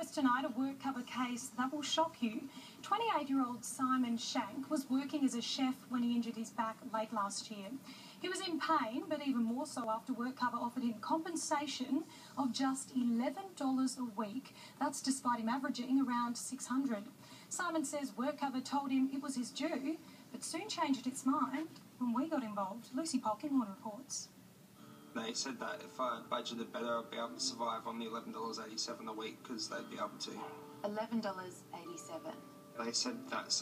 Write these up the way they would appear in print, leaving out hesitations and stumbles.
First tonight, a WorkCover case that will shock you. 28-year-old Simon Shank was working as a chef when he injured his back late last year. He was in pain, but even more so after WorkCover offered him compensation of just $11 a week. That's despite him averaging around $600. Simon says WorkCover told him it was his due, but soon changed its mind when we got involved. Lucy Polkinghorn reports. They said that if I budgeted better, I'd be able to survive on the $11.87 a week because they'd be able to. $11.87. They said that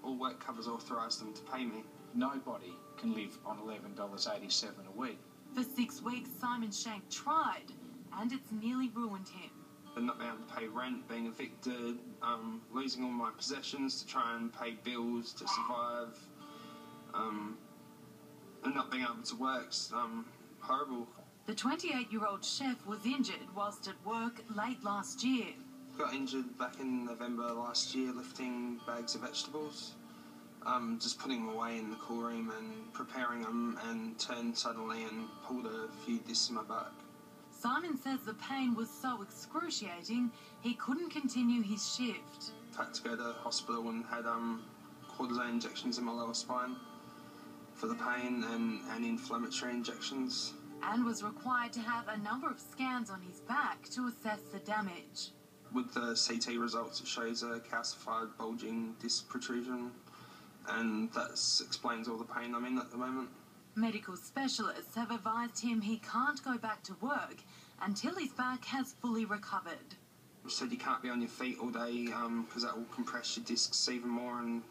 all WorkCover's authorised them to pay me. Nobody can live on $11.87 a week. For 6 weeks, Simon Shank tried, and it's nearly ruined him. And not being able to pay rent, being evicted, losing all my possessions to try and pay bills to survive, and not being able to work. Horrible. The 28-year-old chef was injured whilst at work late last year. Got injured back in November last year lifting bags of vegetables. Just putting them away in the cool room and preparing them, and turned suddenly and pulled a few discs in my back. Simon says the pain was so excruciating he couldn't continue his shift. Had to go to the hospital and had cortisone injections in my lower spine for the pain and inflammatory injections. And was required to have a number of scans on his back to assess the damage. With the CT results, it shows a calcified bulging disc protrusion, and that explains all the pain I'm in at the moment. Medical specialists have advised him he can't go back to work until his back has fully recovered. They said you can't be on your feet all day because that will compress your discs even more, and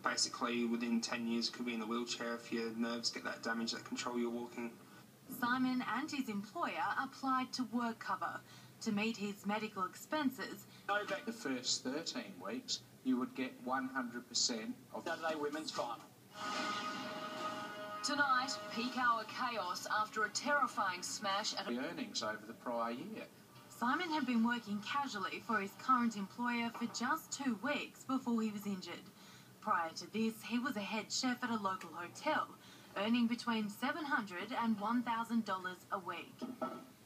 basically within 10 years you could be in a wheelchair if your nerves get that damage that control your walking. Simon and his employer applied to WorkCover to meet his medical expenses. The first 13 weeks you would get 100% of Saturday Women's Final. Tonight, peak hour chaos after a terrifying smash at the earnings over the prior year. Simon had been working casually for his current employer for just 2 weeks before he was injured. Prior to this, he was a head chef at a local hotel, earning between $700 and $1,000 a week.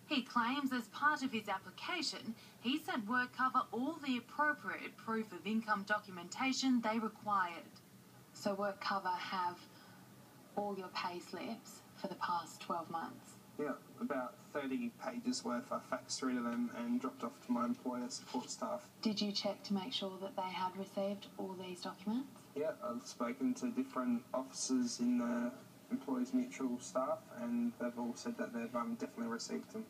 He claims as part of his application, he sent WorkCover all the appropriate proof of income documentation they required. So WorkCover have all your pay slips for the past 12 months? Yeah, about 30 pages worth I faxed through to them and dropped off to my employer support staff. Did you check to make sure that they had received all these documents? Yeah, I've spoken to different officers in the Employees Mutual staff, and they've all said that they've definitely received them.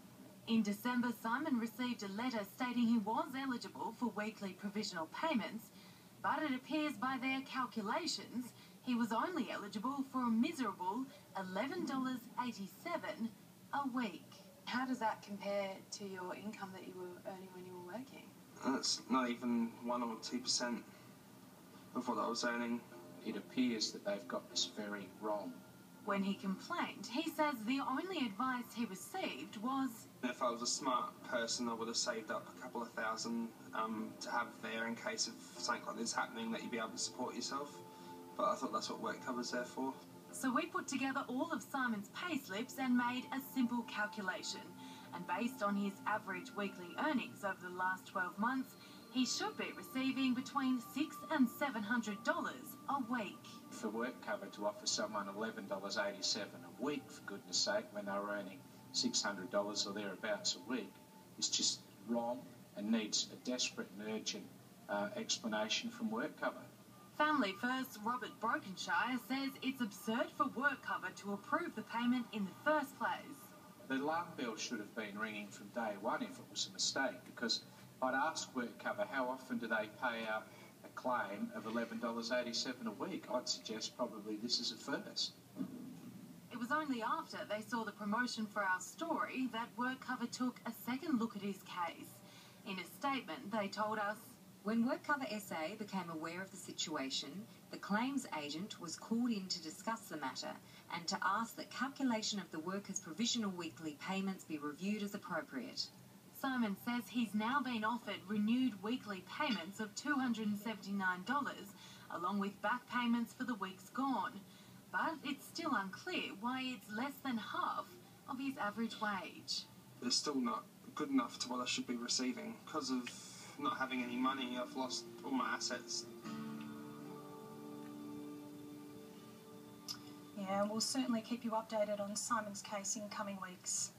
In December, Simon received a letter stating he was eligible for weekly provisional payments, but it appears by their calculations he was only eligible for a miserable $11.87 a week. How does that compare to your income that you were earning when you were working? It's not even 1 or 2% of what I was earning. It appears that they've got this very wrong. When he complained, he says the only advice he received was, if I was a smart person, I would have saved up a couple of thousand to have there in case of something like this happening, that you'd be able to support yourself. But I thought that's what WorkCover's there for. So we put together all of Simon's payslips and made a simple calculation. And based on his average weekly earnings over the last 12 months, he should be receiving between $600 and $700 a week. For WorkCover to offer someone $11.87 a week, for goodness sake, when they're earning $600 or thereabouts a week, is just wrong and needs a desperate and urgent explanation from WorkCover. Family First Robert Brokenshire says it's absurd for WorkCover to approve the payment in the first place. The alarm bell should have been ringing from day one if it was a mistake, because I'd ask WorkCover how often do they pay out a claim of $11.87 a week. I'd suggest probably this is a first. It was only after they saw the promotion for our story that WorkCover took a second look at his case. In a statement, they told us, when WorkCover SA became aware of the situation, the claims agent was called in to discuss the matter and to ask that calculation of the workers' provisional weekly payments be reviewed as appropriate. Simon says he's now been offered renewed weekly payments of $279, along with back payments for the weeks gone. But it's still unclear why it's less than half of his average wage. They're still not good enough to what I should be receiving. Because of not having any money, I've lost all my assets. Yeah, we'll certainly keep you updated on Simon's case in coming weeks.